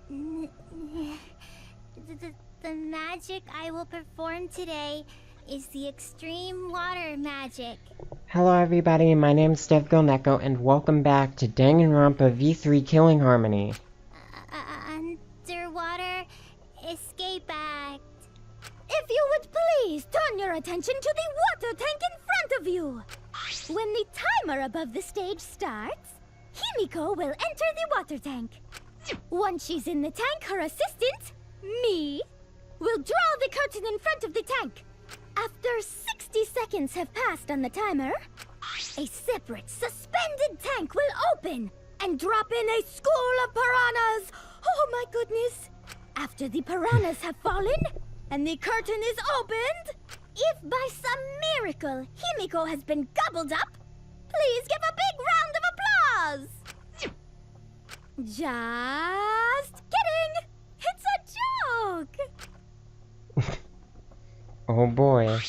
The magic I will perform today is the extreme water magic. Hello everybody, my name is Steph Gilneko, and welcome back to Danganronpa V3 Killing Harmony. Underwater Escape Act. If you would please turn your attention to the water tank in front of you. When the timer above the stage starts, Himiko will enter the water tank. Once she's in the tank, her assistant, me, will draw the curtain in front of the tank. After 60 seconds have passed on the timer, a separate suspended tank will open and drop in a school of piranhas. Oh my goodness. After the piranhas have fallen and the curtain is opened, if by some miracle Himiko has been gobbled up, please give a big round of applause. Just kidding. It's a joke. Oh boy.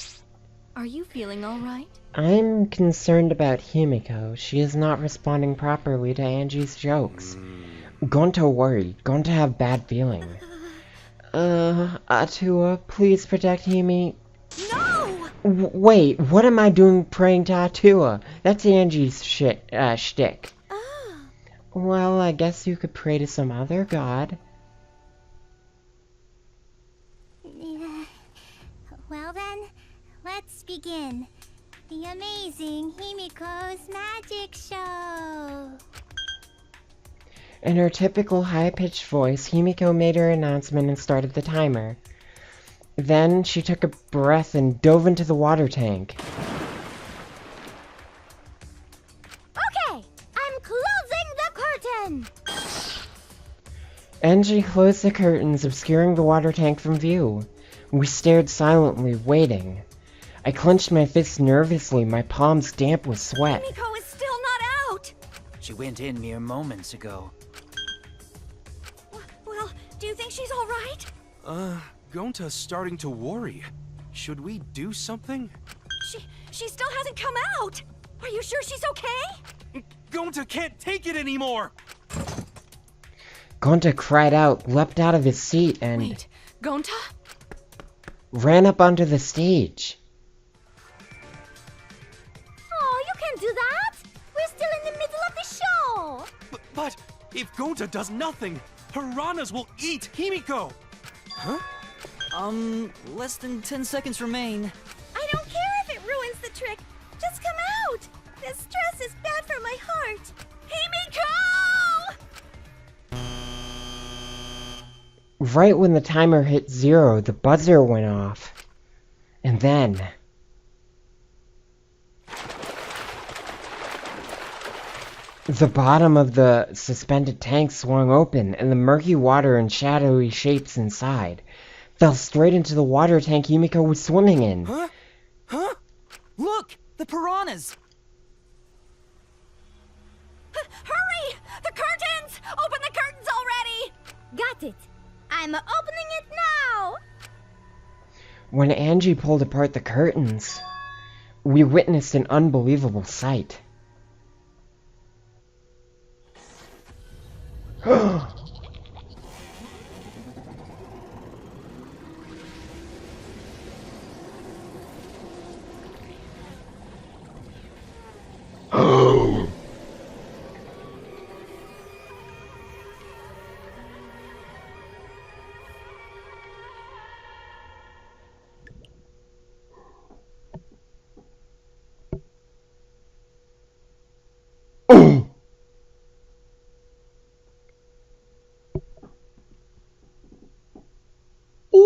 Are you feeling alright? I'm concerned about Himiko. She is not responding properly to Angie's jokes. Going to worry. Going to have bad feeling. Atua, please protect Himi. No! Wait, what am I doing praying to Atua? That's Angie's shtick. Oh. Well, I guess you could pray to some other god. Well then, let's begin. The amazing Himiko's magic show. In her typical high-pitched voice, Himiko made her announcement and started the timer. Then she took a breath and dove into the water tank. Okay, I'm closing the curtain. Angie closed the curtains, obscuring the water tank from view. We stared silently, waiting. I clenched my fists nervously, my palms damp with sweat. Himiko is still not out. She went in mere moments ago. Well, do you think she's all right? Gonta's starting to worry. Should we do something? She still hasn't come out. Are you sure she's okay? Gonta can't take it anymore! Gonta cried out, leapt out of his seat, and Wait, Gonta? ran up onto the stage. Oh, you can't do that. We're still in the middle of the show. But if Gonta does nothing, piranhas will eat Himiko! Huh? Less than 10 seconds remain. I don't care if it ruins the trick. Just come out. This stress is bad for my heart. Himiko! Right when the timer hit 0, the buzzer went off. And then... the bottom of the suspended tank swung open, and the murky water and shadowy shapes inside fell straight into the water tank Himiko was swimming in. Huh? Huh? Look! The piranhas! Hurry! The curtains! Open the curtains already! Got it. I'm opening it now. When Angie pulled apart the curtains, we witnessed an unbelievable sight.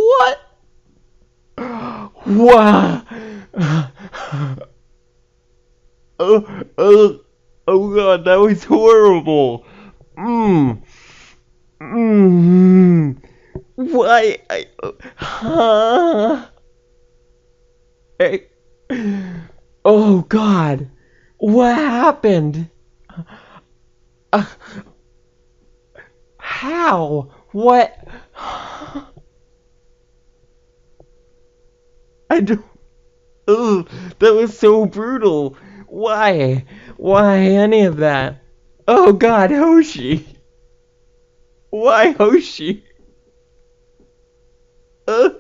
What? Wow. Oh god, that was horrible. Why? Oh god. What happened? How? What? I don't... Ugh, that was so brutal. Why? Why any of that? Oh god, Hoshi. Why Hoshi? Uh.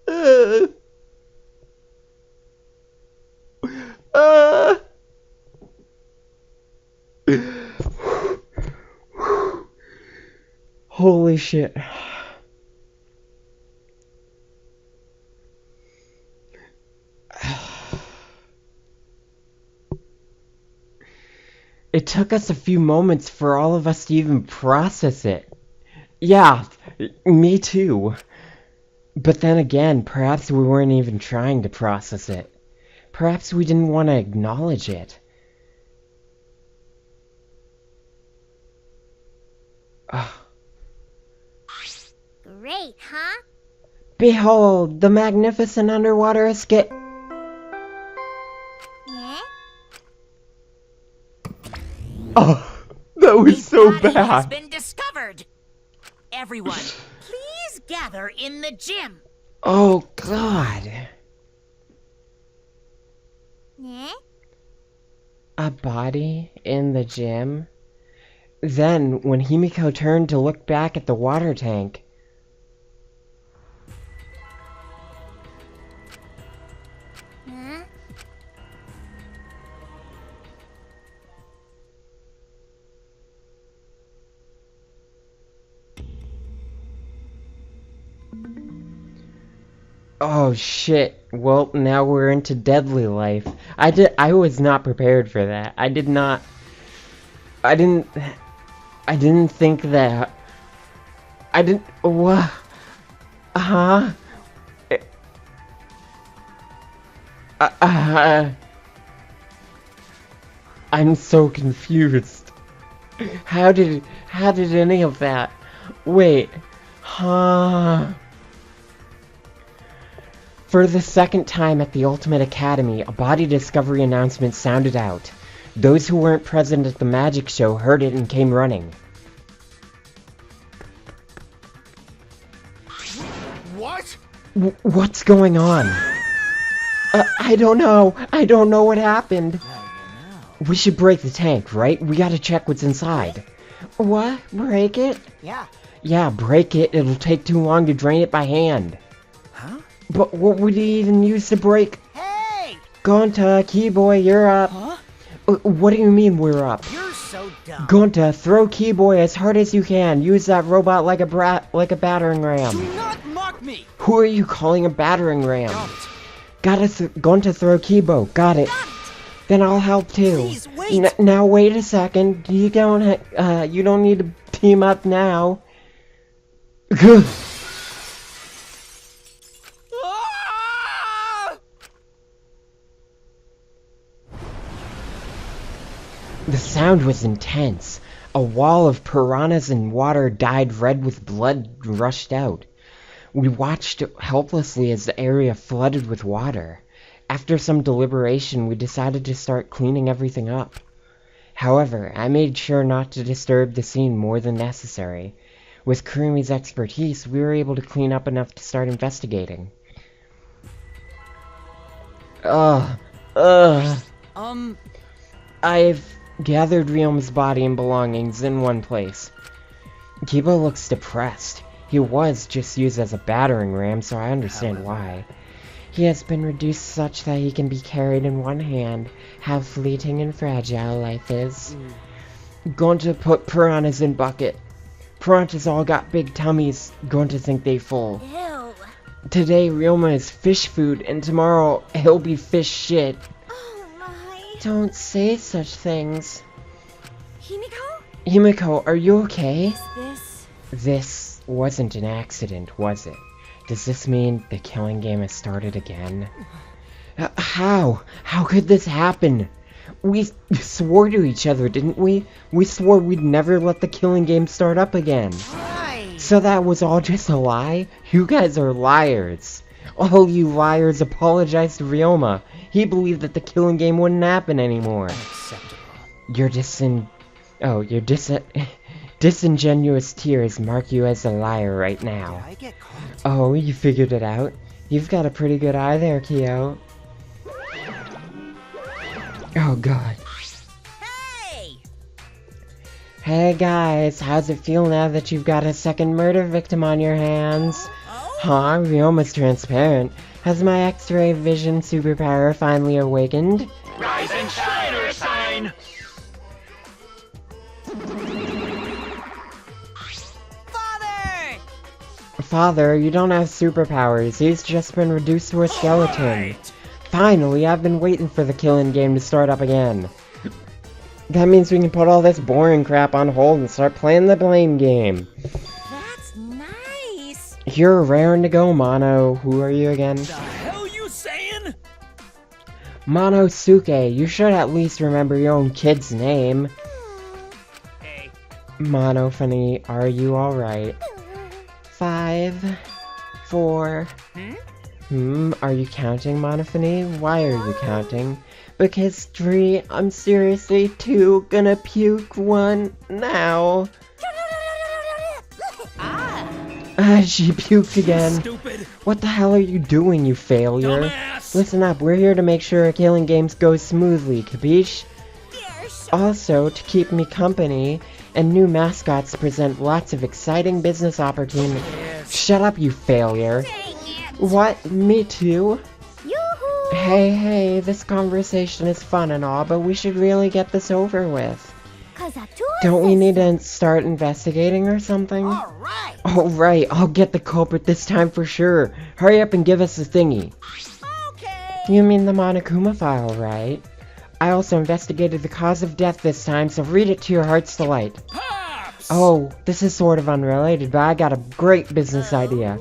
Uh. Uh. Holy shit. It took us a few moments for all of us to even process it. Yeah, me too. But then again, perhaps we weren't even trying to process it. Perhaps we didn't want to acknowledge it. Great, huh? Behold, the magnificent underwater escape. Yeah? Oh, that was so Body has bad. been discovered. Everyone, please gather in the gym. Oh, God. Yeah? A body in the gym? Then, when Himiko turned to look back at the water tank... Huh? Oh shit. Well, now we're into deadly life. I was not prepared for that. I didn't think that. What? Huh? I'm so confused. How did any of that? Wait. Huh? For the second time at the Ultimate Academy, a body discovery announcement sounded out. Those who weren't present at the magic show heard it and came running. What? What's going on? I don't know. I don't know what happened. We should break the tank, right? We gotta check what's inside. What? Break it? Yeah. Yeah, break it. It'll take too long to drain it by hand. Huh? But what would you even use to break? Hey! Gonta, Keyboy, you're up. Huh? What do you mean we're up? You're so dumb. Gonta, throw Keyboy as hard as you can. Use that robot like a battering ram. Do not mock me! Who are you calling a battering ram? Got it. Gonta, throw Keybo. Got it. Then I'll help too. Please, wait. Now wait a second. You don't need to team up now. Good. Ah! The sound was intense. A wall of piranhas and water dyed red with blood rushed out. We watched helplessly as the area flooded with water. After some deliberation, we decided to start cleaning everything up. However, I made sure not to disturb the scene more than necessary. With Kurumi's expertise, we were able to clean up enough to start investigating. I've gathered Ryoma's body and belongings in one place. Kiba looks depressed. He was just used as a battering ram, so I understand why. He has been reduced such that he can be carried in one hand. How fleeting and fragile life is. Going to put piranhas in bucket. Piranhas all got big tummies. Going to think they full. Ew. Today Ryoma is fish food, and tomorrow he'll be fish shit. Oh my. Don't say such things. Himiko? Himiko, are you okay? This... This wasn't an accident, was it? Does this mean the killing game has started again? How? How could this happen? We swore to each other, didn't we? We swore we'd never let the killing game start up again. Right. So that was all just a lie? You guys are liars. All you liars apologize to Ryoma. He believed that the killing game wouldn't happen anymore. Unacceptable. Your disingenuous tears mark you as a liar right now. Did I get caught? Oh, you figured it out? You've got a pretty good eye there, Kyo. Oh god. Hey! Hey guys, how's it feel now that you've got a second murder victim on your hands? Huh, Ryoma's transparent. Has my X-ray vision superpower finally awakened? Rise and shine, or sign! Father! Father, you don't have superpowers. He's just been reduced to a skeleton. Alright. Finally, I've been waiting for the killing game to start up again. That means we can put all this boring crap on hold and start playing the blame game. That's nice. You're raring to go, Mono. Who are you again? The hell you saying? Monosuke. You should at least remember your own kid's name. Hey. Monophony, are you alright? 5, 4... Are you counting, Monophony? Why are you counting? Because 3, I'm seriously 2, gonna puke 1 now. She puked again. Stupid. What the hell are you doing, you failure? Dumbass. Listen up, we're here to make sure our killing games go smoothly, capiche? Also, to keep me company, and new mascots present lots of exciting business opportunities. Shut up, you failure. What? Me too? Yoo-hoo! Hey, this conversation is fun and all, but we should really get this over with. 'Cause I do Don't we this. need to start investigating or something? All right. Alright, I'll get the culprit this time for sure. Hurry up and give us the thingy. Okay. You mean the Monokuma file, right? I also investigated the cause of death this time, so read it to your heart's delight. Pops! Oh, this is sort of unrelated, but I got a great business idea.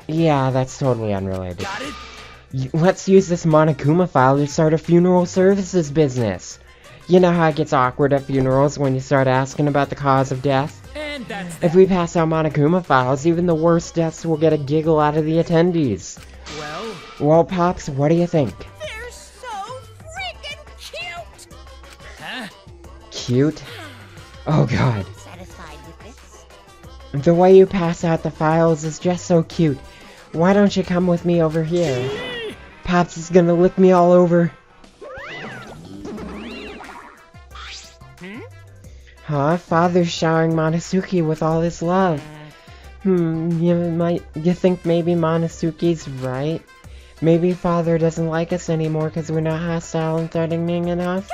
Yeah, that's totally unrelated. Got it? Let's use this Monokuma file to start a funeral services business. You know how it gets awkward at funerals when you start asking about the cause of death? And that's If we pass out Monokuma files, even the worst deaths will get a giggle out of the attendees. Well, Pops, what do you think? They're so freaking cute. Huh? Cute? Oh god. Satisfied with this? The way you pass out the files is just so cute. Why don't you come with me over here? Pops is gonna lick me all over. Huh? Father's showering Monosuke with all his love. You think maybe Monosuke's right? Maybe Father doesn't like us anymore because we're not hostile and threatening enough?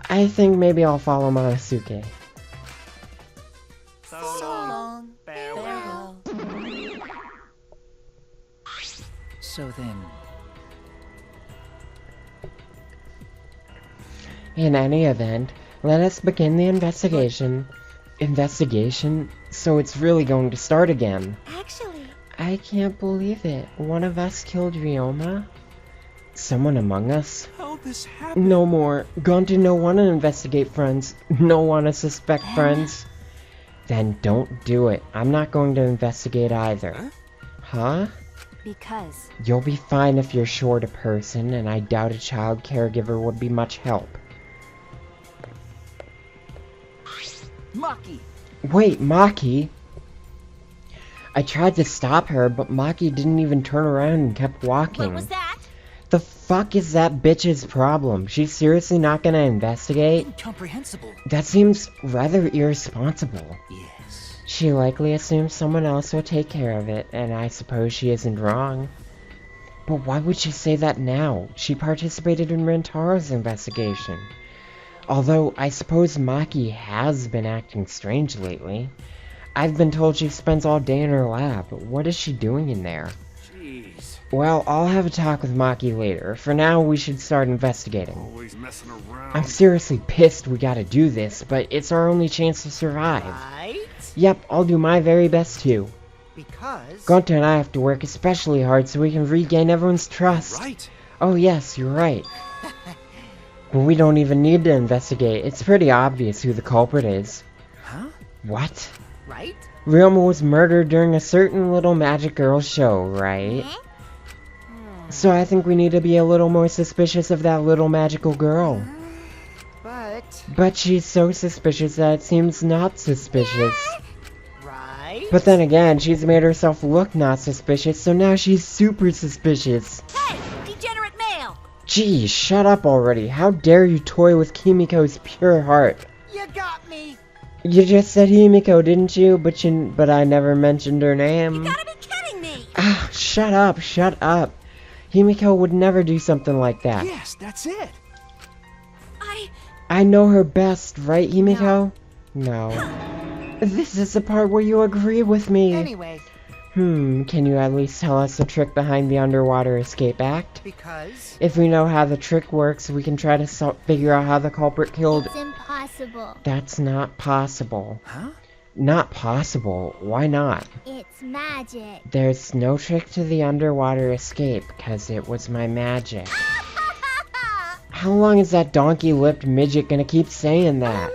I think maybe I'll follow Monosuke. So long. Farewell. So then, In any event, let us begin the investigation. Investigation? So it's really going to start again. Actually, I can't believe it. One of us killed Ryoma? Someone among us? How'd this happen? No more. Gone to no wanna investigate, friends. No wanna suspect, friends. Then don't do it. I'm not going to investigate either. Huh? because You'll be fine if you're short a person, and I doubt a child caregiver would be much help. Maki! Wait, Maki? I tried to stop her, but Maki didn't even turn around and kept walking. What was that? The fuck is that bitch's problem? She's seriously not gonna investigate? Incomprehensible. That seems rather irresponsible. Yes. She likely assumes someone else will take care of it, and I suppose she isn't wrong. But why would she say that now? She participated in Rentaro's investigation. Although, I suppose Maki has been acting strange lately. I've been told she spends all day in her lab. What is she doing in there? Jeez. Well, I'll have a talk with Maki later. For now, we should start investigating. Always messing around. I'm seriously pissed we gotta do this, but it's our only chance to survive. Right? Yep, I'll do my very best too. Because... Gunter and I have to work especially hard so we can regain everyone's trust. Right. Oh yes, you're right. Well, we don't even need to investigate. It's pretty obvious who the culprit is. Huh? What? Right? Ryoma was murdered during a certain little magic girl show, right? So I think we need to be a little more suspicious of that little magical girl. But she's so suspicious that it seems not suspicious. Right? But then again, she's made herself look not suspicious, so now she's super suspicious. Hey! Degenerate male! Geez, shut up already. How dare you toy with Kimiko's pure heart? You got me. You just said Himiko, didn't you? But I never mentioned her name. You gotta be kidding me! Ah, shut up, shut up. Himiko would never do something like that. Yes, that's it. I know her best, right, Himiko? No. This is the part where you agree with me. Anyway, Can you at least tell us the trick behind the underwater escape act? because... If we know how the trick works, we can try to figure out how the culprit killed... It's impossible. That's not possible. Huh? Not possible. Why not? It's magic. There's no trick to the underwater escape, because it was my magic. How long is that donkey-lipped midget gonna keep saying that?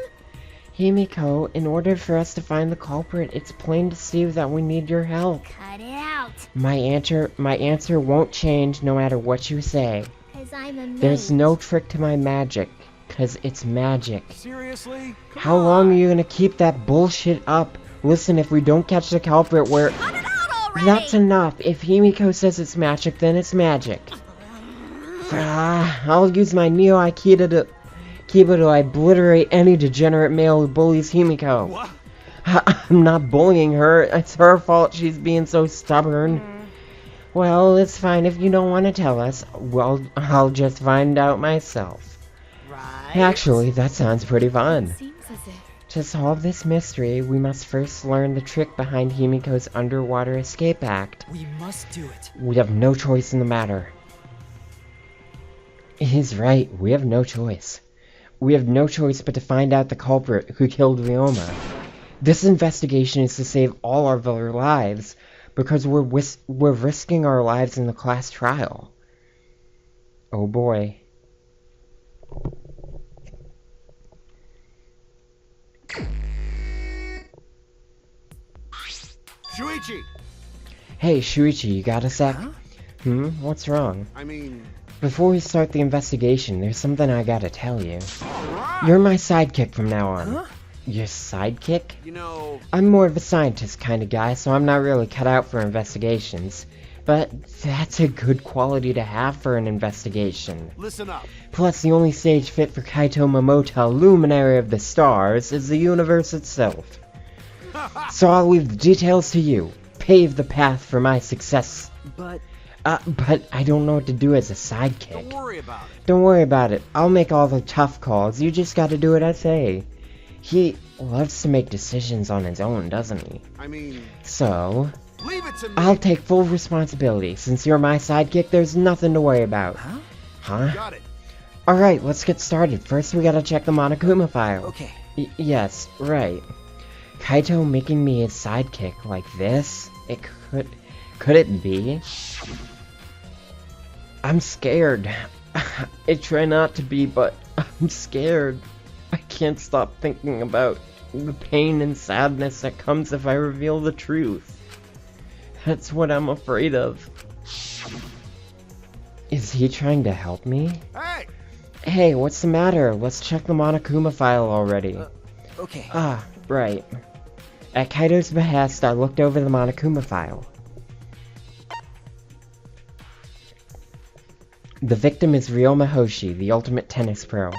Himiko, in order for us to find the culprit, it's plain to see that we need your help. Cut it out. My answer won't change no matter what you say. Cause I'm a There's mage. no trick to my magic, cause it's magic. Seriously? Come How on. long are you gonna keep that bullshit up? Listen, if we don't catch the culprit, we're... Cut it out already! That's enough. If Himiko says it's magic, then it's magic. I'll use my Neo Aikido to obliterate any degenerate male who bullies Himiko. What? I'm not bullying her. It's her fault she's being so stubborn. Well, it's fine if you don't want to tell us. Well, I'll just find out myself. Right. Actually, that sounds pretty fun. Seems as if. To solve this mystery, we must first learn the trick behind Himiko's underwater escape act. We must do it. We have no choice in the matter. He's right, we have no choice. We have no choice but to find out the culprit who killed Ryoma. This investigation is to save all of our lives, because we're risking our lives in the class trial. Oh boy. Shuichi! Hey, Shuichi, you got a sec? Huh? What's wrong? I mean... Before we start the investigation, there's something I gotta tell you. Alright! You're my sidekick from now on. Huh? Your sidekick? You know... I'm more of a scientist kind of guy, so I'm not really cut out for investigations. But that's a good quality to have for an investigation. Listen up. Plus, the only stage fit for Kaito Momota, luminary of the stars, is the universe itself. So I'll leave the details to you. Pave the path for my success. But... But I don't know what to do as a Don't sidekick. worry about it. Don't worry about it. I'll make all the tough calls. You just gotta do what I say. He loves to make decisions on his own, doesn't he? I mean... So, Leave it to me! I'll take full responsibility. Since you're my sidekick, there's nothing to worry about. Huh? Huh? Got it. Alright, let's get started. First, we gotta check the Monokuma file. Okay. Yes, right. Kaito making me his sidekick like this? Could it be? I'm scared. I try not to be, but I'm scared. I can't stop thinking about the pain and sadness that comes if I reveal the truth. That's what I'm afraid of. Is he trying to help me? Hey! Hey, what's the matter? Let's check the Monokuma file already. Okay. Ah, right. At Kaito's behest, I looked over the Monokuma file. The victim is Ryoma Hoshi, the ultimate tennis pro.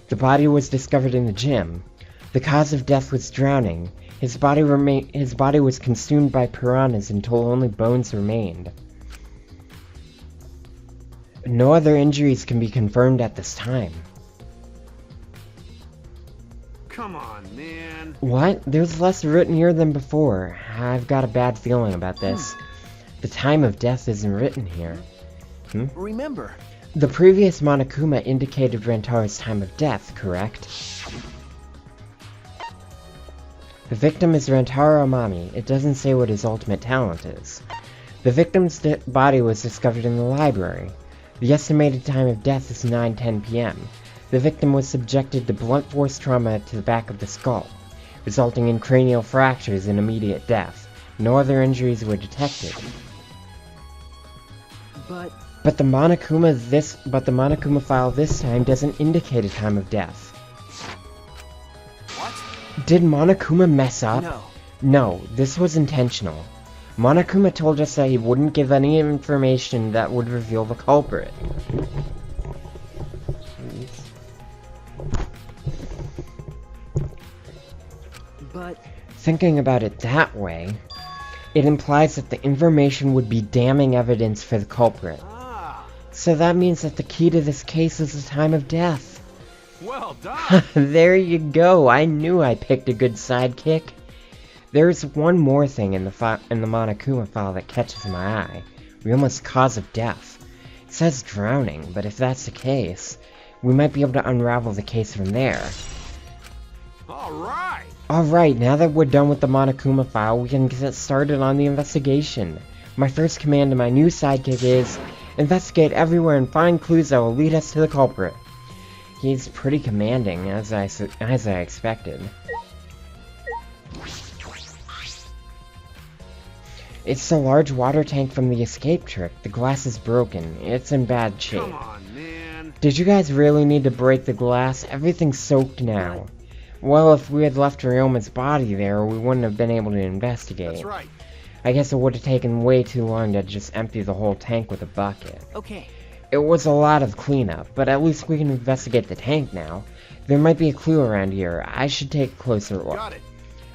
The body was discovered in the gym. The cause of death was drowning. His body was consumed by piranhas until only bones remained. No other injuries can be confirmed at this time. Come on, man. What? There's less written here than before. I've got a bad feeling about this. The time of death isn't written here. Remember. The previous Monokuma indicated Rantaro's time of death, correct? The victim is Rantaro Amami. It doesn't say what his ultimate talent is. The victim's body was discovered in the library. The estimated time of death is 9:10 p.m. The victim was subjected to blunt force trauma to the back of the skull, resulting in cranial fractures and immediate death. No other injuries were detected. But the Monokuma file this time doesn't indicate a time of death. What? Did Monokuma mess up? No. No, this was intentional. Monokuma told us that he wouldn't give any information that would reveal the culprit. But Thinking about it that way, it implies that the information would be damning evidence for the culprit. So that means that the key to this case is the time of death. Well done. There you go. I knew I picked a good sidekick. There's one more thing in the Monokuma file that catches my eye. Ryoma's cause of death. It says drowning, but if that's the case, we might be able to unravel the case from there. All right. Alright, now that we're done with the Monokuma file, we can get started on the investigation. My first command to my new sidekick is, investigate everywhere and find clues that will lead us to the culprit. He's pretty commanding, as I expected. It's the large water tank from the escape trip. The glass is broken. It's in bad shape. Come on, man. Did you guys really need to break the glass? Everything's soaked now. Well, if we had left Ryoma's body there, we wouldn't have been able to investigate. That's right. I guess it would have taken way too long to just empty the whole tank with a bucket. okay. It was a lot of cleanup, but at least we can investigate the tank now. There might be a clue around here. I should take a closer look. Got it.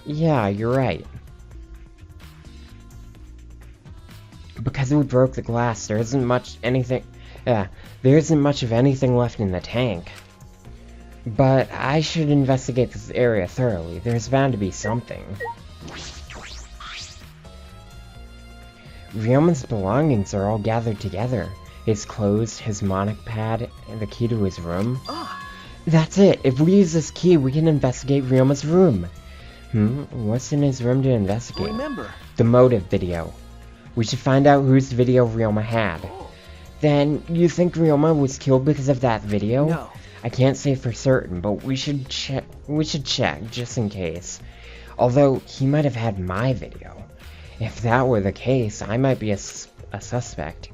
Yeah, you're right. Because we broke the glass, there isn't much of anything left in the tank. But I should investigate this area thoroughly. There's bound to be something. Ryoma's belongings are all gathered together. His clothes, his monarch pad, and the key to his room. That's it! If we use this key, we can investigate Ryoma's room. What's in his room to investigate? Remember. The motive video. We should find out whose video Ryoma had. Then, you think Ryoma was killed because of that video? No. I can't say for certain, but we should check just in case. Although, he might have had my video. If that were the case, I might be a suspect.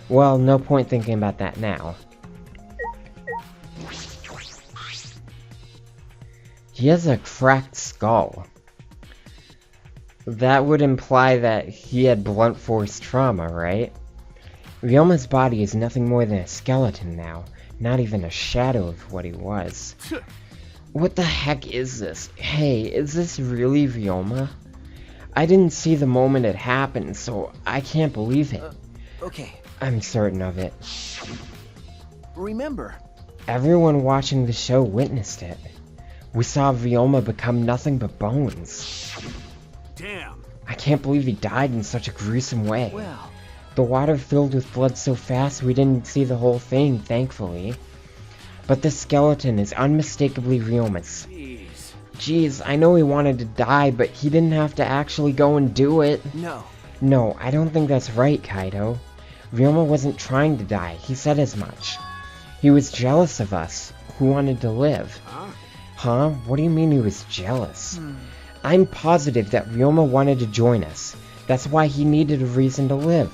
Well, no point thinking about that now. He has a cracked skull. That would imply that he had blunt force trauma, right? Ryoma's body is nothing more than a skeleton now, not even a shadow of what he was. What the heck is this? Hey, is this really Ryoma? I didn't see the moment it happened, so I can't believe it. Okay. I'm certain of it. Remember. Everyone watching the show witnessed it. We saw Ryoma become nothing but bones. Damn. I can't believe he died in such a gruesome way. Well, The water filled with blood so fast we didn't see the whole thing, thankfully. But this skeleton is unmistakably Ryoma's. Jeez, I know he wanted to die, but he didn't have to actually go and do it. no. No, I don't think that's right, Kaido. Ryoma wasn't trying to die, he said as much. He was jealous of us, who wanted to live. Huh? What do you mean he was jealous? I'm positive that Ryoma wanted to join us. That's why he needed a reason to live.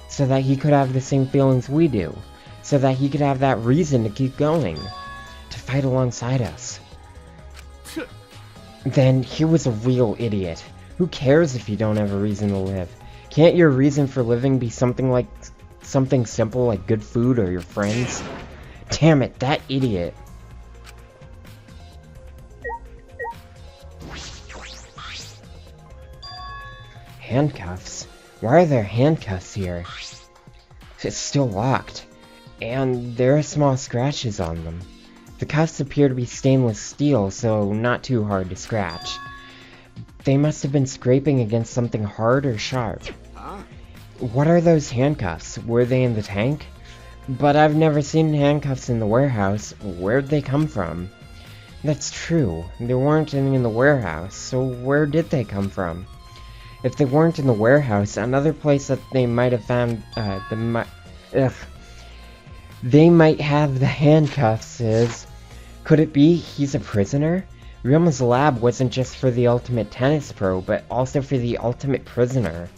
So that he could have the same feelings we do. So that he could have that reason to keep going. To fight alongside us. Then he was a real idiot. Who cares if you don't have a reason to live? Can't your reason for living be something simple like good food or your friends? Damn it, that idiot. Handcuffs? Why are there handcuffs here? It's still locked. And there are small scratches on them. The cuffs appear to be stainless steel, so not too hard to scratch. They must have been scraping against something hard or sharp. What are those handcuffs? Were they in the tank? But I've never seen handcuffs in the warehouse. Where'd they come from? That's true. There weren't any in the warehouse, so where did they come from? If they weren't in the warehouse, another place that they might have found, they might have the handcuffs is... Could it be he's a prisoner? Ryoma's lab wasn't just for the ultimate tennis pro, but also for the ultimate prisoner.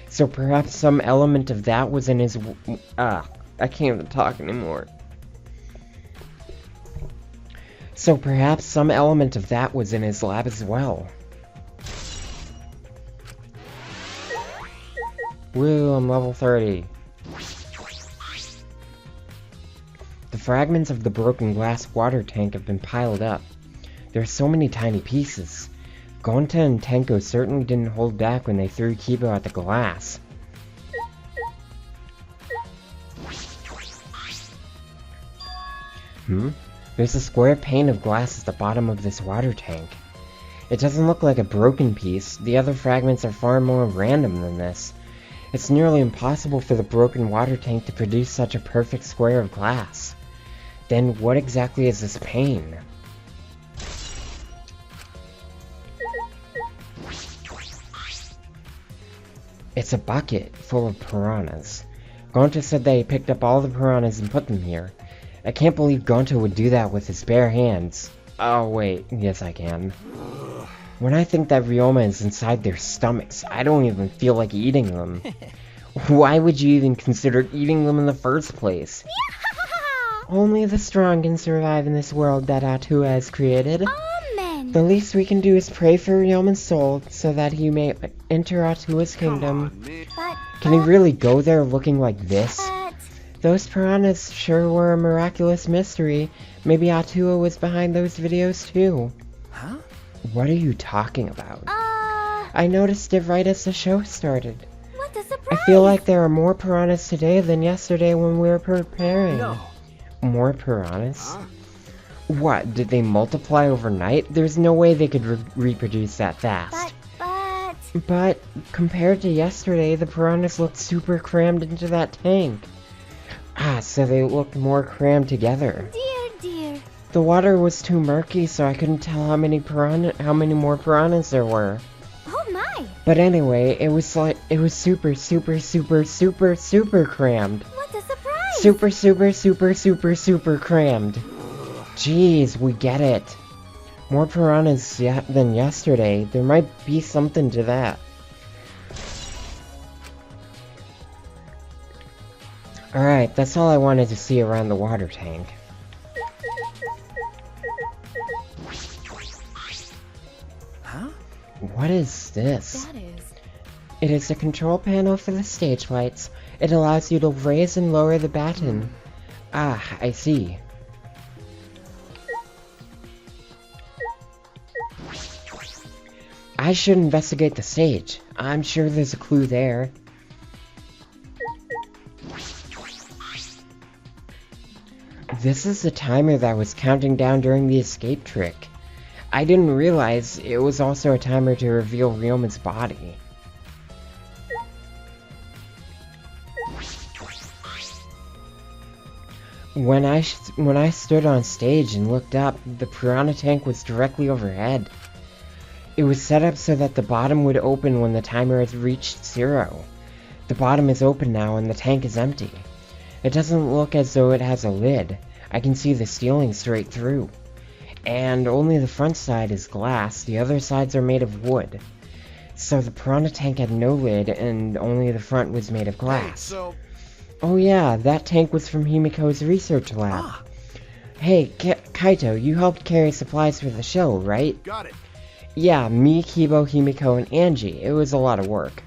So perhaps some element of that was in his... I can't even talk anymore. So perhaps some element of that was in his lab as well. Woo, I'm level 30. The fragments of the broken glass water tank have been piled up. There are so many tiny pieces. Gonta and Tenko certainly didn't hold back when they threw Kibo at the glass. There's a square pane of glass at the bottom of this water tank. It doesn't look like a broken piece. The other fragments are far more random than this. It's nearly impossible for the broken water tank to produce such a perfect square of glass. Then what exactly is this pane? It's a bucket full of piranhas. Gonta said that he picked up all the piranhas and put them here. I can't believe Gonta would do that with his bare hands. Oh wait, yes I can. When I think that Ryoma is inside their stomachs, I don't even feel like eating them. Why would you even consider eating them in the first place? Only the strong can survive in this world that Atua has created. Amen. The least we can do is pray for Ryoma's soul so that he may enter Atua's kingdom. Can he really go there looking like this? Those piranhas sure were a miraculous mystery. Maybe Atua was behind those videos too. Huh? What are you talking about? I noticed it right as the show started. What a surprise! I feel like there are more piranhas today than yesterday when we were preparing. No. More piranhas? What, did they multiply overnight? There's no way they could reproduce that fast. But compared to yesterday, the piranhas looked super crammed into that tank. So they looked more crammed together. Dear. The water was too murky, so I couldn't tell how many more piranhas there were. Oh my! But anyway, it was super crammed. What a surprise! Super crammed. Jeez, we get it. More piranhas than yesterday. There might be something to that. Alright, that's all I wanted to see around the water tank. Huh? What is this? That is. It is the control panel for the stage lights. It allows you to raise and lower the baton. I see. I should investigate the stage. I'm sure there's a clue there. This is the timer that was counting down during the escape trick. I didn't realize it was also a timer to reveal Ryoma's body. When I stood on stage and looked up, the piranha tank was directly overhead. It was set up so that the bottom would open when the timer has reached 0. The bottom is open now and the tank is empty. It doesn't look as though it has a lid. I can see the ceiling straight through. And only the front side is glass, the other sides are made of wood. So the piranha tank had no lid and only the front was made of glass. Oh yeah, that tank was from Himiko's research lab. Hey, Kaito, you helped carry supplies for the show, right? Got it. Yeah, me, Kibo, Himiko, and Angie. It was a lot of work.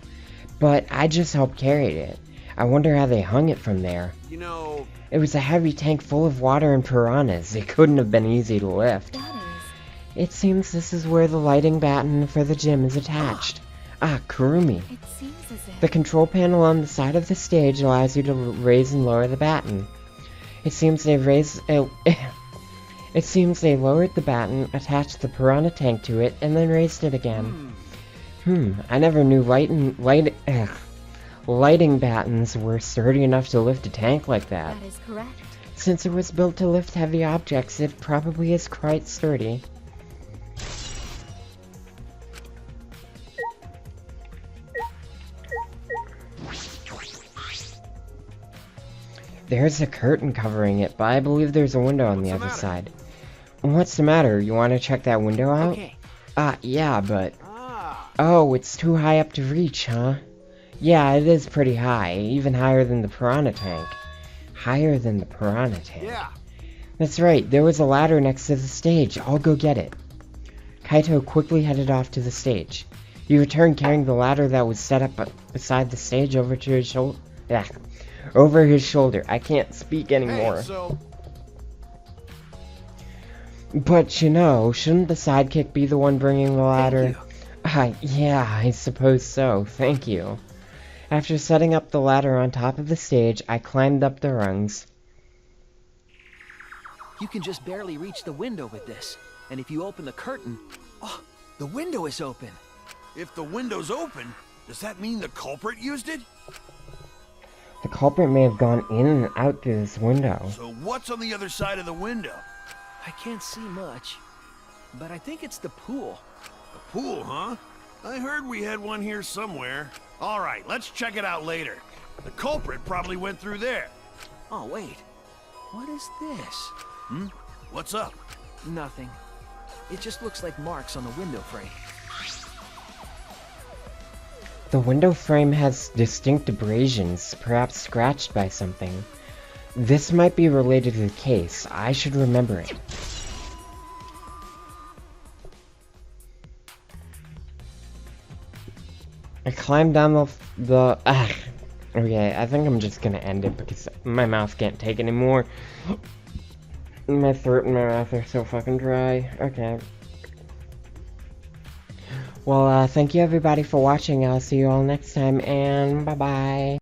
But I just helped carry it. I wonder how they hung it from there. You know... It was a heavy tank full of water and piranhas. It couldn't have been easy to lift. That is. It seems this is where the lighting baton for the gym is attached. Kurumi. It seems as if. The control panel on the side of the stage allows you to raise and lower the baton. It seems they lowered the baton, attached the piranha tank to it, and then raised it again. I never knew lighting batons were sturdy enough to lift a tank like that. That is correct. Since it was built to lift heavy objects, it probably is quite sturdy. There's a curtain covering it, but I believe there's a window on the other side. What's the matter? You want to check that window out? Okay. Yeah, but... Oh, it's too high up to reach, huh? Yeah, it is pretty high, even higher than the piranha tank. Higher than the piranha tank. Yeah. That's right, there was a ladder next to the stage. I'll go get it. Kaito quickly headed off to the stage. He returned carrying the ladder that was set up beside the stage over his shoulder. I can't speak anymore. Hey, so... But you know, shouldn't the sidekick be the one bringing the ladder? Yeah, I suppose so. Thank you. After setting up the ladder on top of the stage, I climbed up the rungs. You can just barely reach the window with this. And if you open the curtain... Oh, the window is open. If the window's open, does that mean the culprit used it? The culprit may have gone in and out through this window. So what's on the other side of the window? I can't see much. But I think it's the pool. A pool, huh? I heard we had one here somewhere. All right, let's check it out later. The culprit probably went through there. Oh, wait. What is this? Hmm? What's up? Nothing. It just looks like marks on the window frame. The window frame has distinct abrasions, perhaps scratched by something. This might be related to the case. I should remember it. I climbed down okay, I think I'm just gonna end it because my mouth can't take anymore. My throat and my mouth are so fucking dry. Okay. Well, thank you everybody for watching. I'll see you all next time, and bye-bye.